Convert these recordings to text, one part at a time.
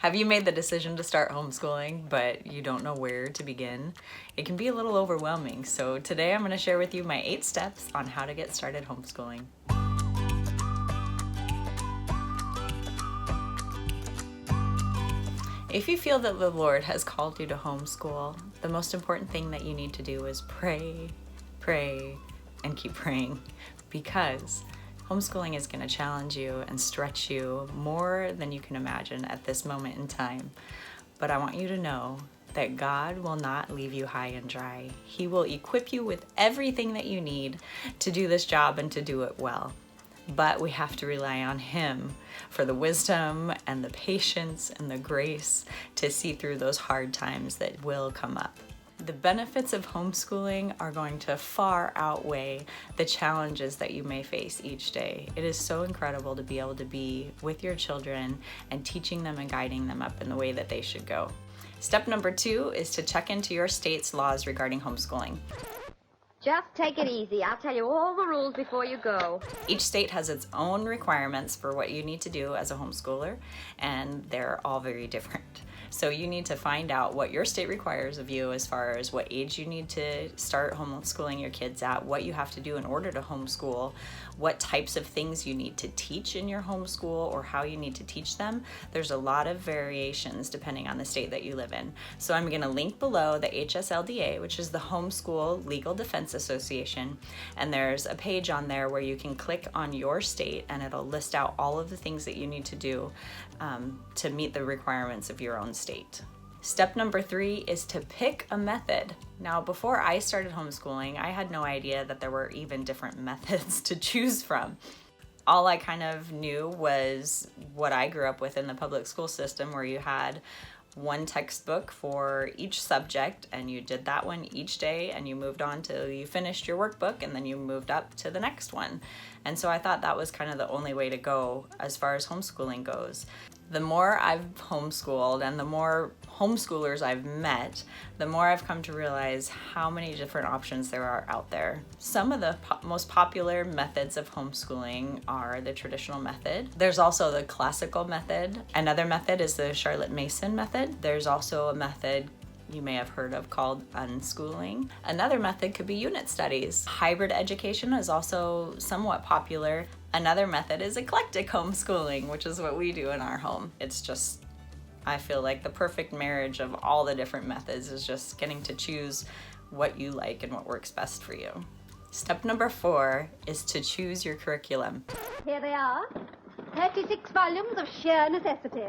Have you made the decision to start homeschooling, but you don't know where to begin? It can be a little overwhelming, so today I'm going to share with you my 8 steps on how to get started homeschooling. If you feel that the Lord has called you to homeschool, the most important thing that you need to do is pray, and keep praying, because homeschooling is going to challenge you and stretch you more than you can imagine at this moment in time. But I want you to know that God will not leave you high and dry. He will equip you with everything that you need to do this job and to do it well. But we have to rely on Him for the wisdom and the patience and the grace to see through those hard times that will come up. The benefits of homeschooling are going to far outweigh the challenges that you may face each day. It is so incredible to be able to be with your children and teaching them and guiding them up in the way that they should go. Step number 2 is to check into your state's laws regarding homeschooling. Just take it easy. I'll tell you all the rules before you go. Each state has its own requirements for what you need to do as a homeschooler, and they're all very different. So you need to find out what your state requires of you as far as what age you need to start homeschooling your kids at, what you have to do in order to homeschool, what types of things you need to teach in your homeschool or how you need to teach them. There's a lot of variations depending on the state that you live in. So I'm going to link below the HSLDA, which is the Homeschool Legal Defense Association, and there's a page on there where you can click on your state and it'll list out all of the things that you need to do to meet the requirements of your own state. Step number 3 is to pick a method. Now, before I started homeschooling, I had no idea that there were even different methods to choose from. All I kind of knew was what I grew up with in the public school system, where you had one textbook for each subject and you did that one each day and you moved on till you finished your workbook and then you moved up to the next one. And so I thought that was kind of the only way to go as far as homeschooling goes. The more I've homeschooled and the more homeschoolers I've met, the more I've come to realize how many different options there are out there. Some of the most popular methods of homeschooling are the traditional method. There's also the classical method. Another method is the Charlotte Mason method. There's also a method you may have heard of called unschooling. Another method could be unit studies. Hybrid education is also somewhat popular. Another method is eclectic homeschooling, which is what we do in our home. It's just, I feel like the perfect marriage of all the different methods is just getting to choose what you like and what works best for you. Step number 4 is to choose your curriculum. Here they are. 36 volumes of sheer necessity.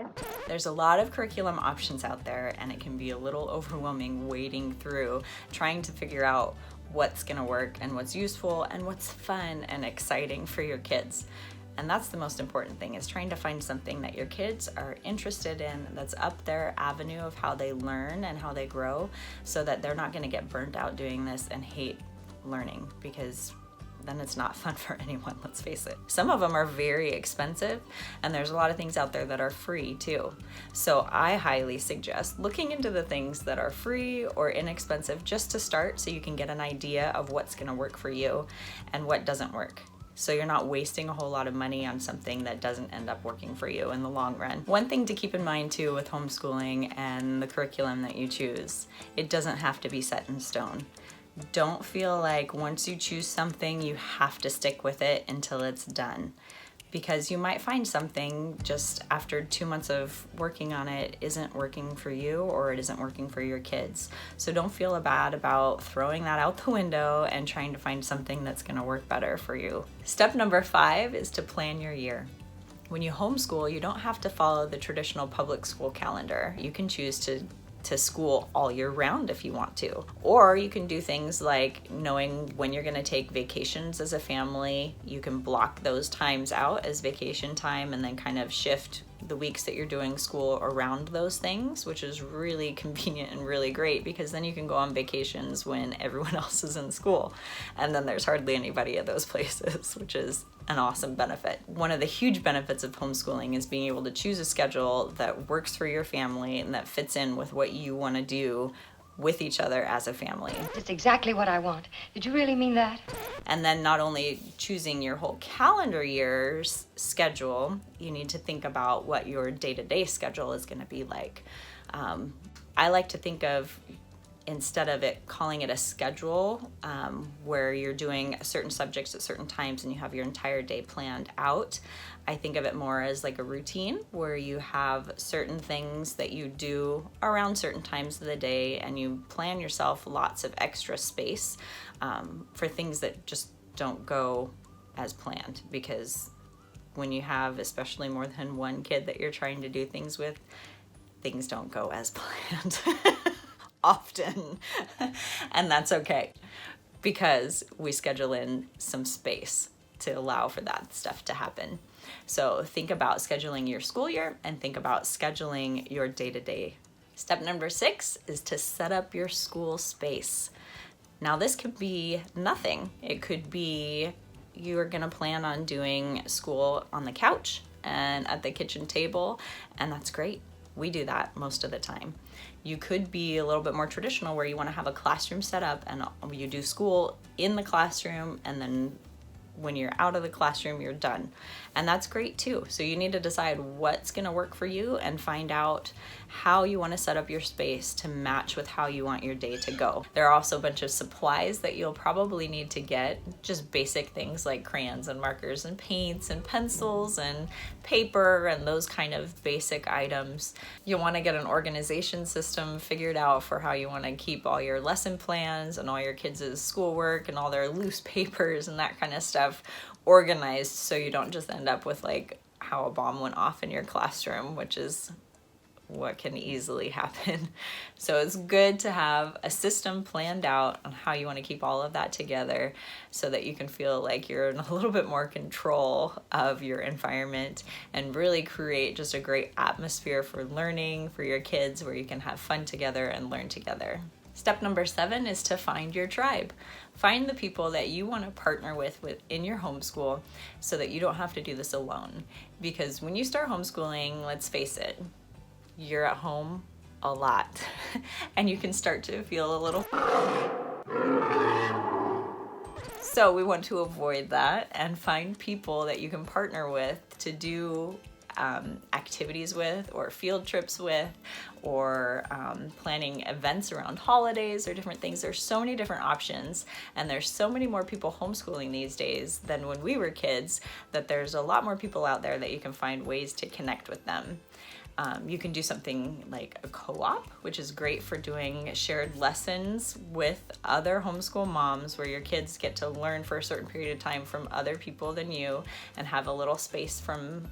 There's a lot of curriculum options out there, and it can be a little overwhelming wading through, trying to figure out what's going to work and what's useful and what's fun and exciting for your kids. And that's the most important thing, is trying to find something that your kids are interested in, that's up their avenue of how they learn and how they grow, so that they're not going to get burnt out doing this and hate learning, because then it's not fun for anyone, let's face it. Some of them are very expensive, and there's a lot of things out there that are free too. So I highly suggest looking into the things that are free or inexpensive just to start, so you can get an idea of what's going to work for you and what doesn't work. So you're not wasting a whole lot of money on something that doesn't end up working for you in the long run. One thing to keep in mind too with homeschooling and the curriculum that you choose, it doesn't have to be set in stone. Don't feel like once you choose something, you have to stick with it until it's done, because you might find something just after 2 months of working on it isn't working for you, or it isn't working for your kids. So don't feel bad about throwing that out the window and trying to find something that's going to work better for you. Step number 5 is to plan your year. When you homeschool, you don't have to follow the traditional public school calendar. You can choose to school all year round if you want to. Or you can do things like knowing when you're going to take vacations as a family. You can block those times out as vacation time and then kind of shift the weeks that you're doing school around those things, which is really convenient and really great, because then you can go on vacations when everyone else is in school, and then there's hardly anybody at those places, which is an awesome benefit. One of the huge benefits of homeschooling is being able to choose a schedule that works for your family and that fits in with what you want to do with each other as a family. It's exactly what I want. Did you really mean that? And then not only choosing your whole calendar year's schedule, you need to think about what your day-to-day schedule is going to be like. I like to think of, instead of calling it a schedule, where you're doing certain subjects at certain times and you have your entire day planned out, I think of it more as like a routine where you have certain things that you do around certain times of the day, and you plan yourself lots of extra space for things that just don't go as planned. Because when you have especially more than one kid that you're trying to do things with, things don't go as planned often. And that's okay, because we schedule in some space to allow for that stuff to happen. So think about scheduling your school year and think about scheduling your day-to-day. Step number 6 is to set up your school space. Now this could be nothing. It could be you're gonna plan on doing school on the couch and at the kitchen table, and that's great. We do that most of the time. You could be a little bit more traditional where you want to have a classroom set up and you do school in the classroom, and then when you're out of the classroom, you're done. And that's great too. So you need to decide what's going to work for you and find out how you want to set up your space to match with how you want your day to go. There are also a bunch of supplies that you'll probably need to get, just basic things like crayons and markers and paints and pencils and paper and those kind of basic items. You'll want to get an organization system figured out for how you want to keep all your lesson plans and all your kids' schoolwork and all their loose papers and that kind of stuff organized, so you don't just end up with like how a bomb went off in your classroom, which is what can easily happen. So it's good to have a system planned out on how you want to keep all of that together so that you can feel like you're in a little bit more control of your environment and really create just a great atmosphere for learning for your kids, where you can have fun together and learn together. Step number 7 is to find your tribe. Find the people that you want to partner with in your homeschool so that you don't have to do this alone. Because when you start homeschooling, let's face it, you're at home a lot and you can start to feel a little... So we want to avoid that and find people that you can partner with to do activities with, or field trips with, or planning events around holidays or different things. There's so many different options, and there's so many more people homeschooling these days than when we were kids, that there's a lot more people out there that you can find ways to connect with them. You can do something like a co-op, which is great for doing shared lessons with other homeschool moms, where your kids get to learn for a certain period of time from other people than you and have a little space from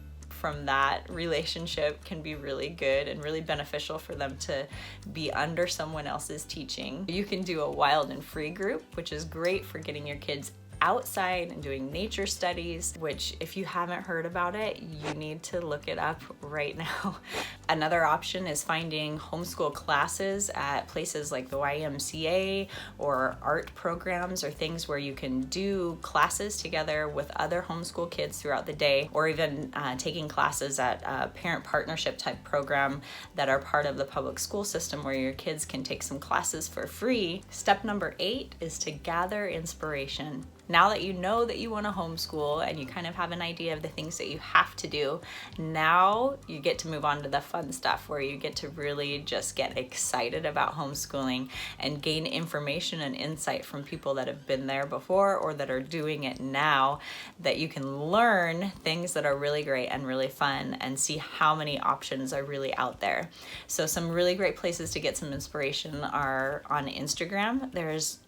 that relationship. Can be really good and really beneficial for them to be under someone else's teaching. You can do a wild and free group, which is great for getting your kids outside and doing nature studies, which if you haven't heard about it, you need to look it up right now. Another option is finding homeschool classes at places like the YMCA or art programs, or things where you can do classes together with other homeschool kids throughout the day, or even taking classes at a parent partnership type program that are part of the public school system, where your kids can take some classes for free. Step number 8 is to gather inspiration. Now that you know that you want to homeschool and you kind of have an idea of the things that you have to do, now you get to move on to the fun stuff, where you get to really just get excited about homeschooling and gain information and insight from people that have been there before or that are doing it now, that you can learn things that are really great and really fun and see how many options are really out there. So some really great places to get some inspiration are on Instagram. There's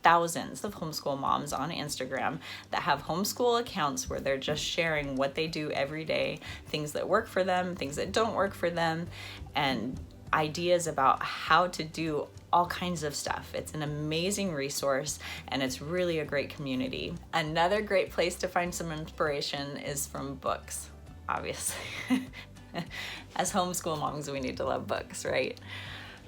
thousands of homeschool moms on Instagram that have homeschool accounts where they're just sharing what they do every day, things that work for them, things that don't work for them, and ideas about how to do all kinds of stuff. It's an amazing resource, and it's really a great community. Another great place to find some inspiration is from books, obviously. As homeschool moms, we need to love books, right?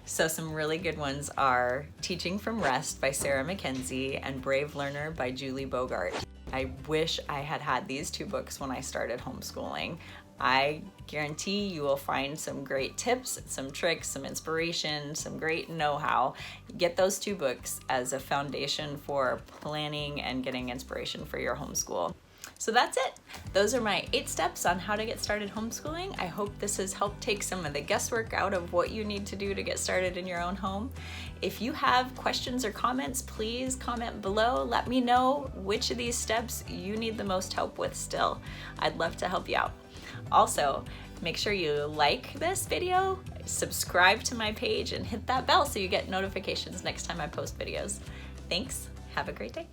So some really good ones are Teaching from Rest by Sarah Mackenzie and Brave Learner by Julie Bogart. I wish I had had these 2 books when I started homeschooling. I guarantee you will find some great tips, some tricks, some inspiration, some great know-how. Get those 2 books as a foundation for planning and getting inspiration for your homeschool. So that's it. Those are my 8 steps on how to get started homeschooling. I hope this has helped take some of the guesswork out of what you need to do to get started in your own home. If you have questions or comments, please comment below. Let me know which of these steps you need the most help with still. I'd love to help you out. Also, make sure you like this video, subscribe to my page, and hit that bell so you get notifications next time I post videos. Thanks. Have a great day.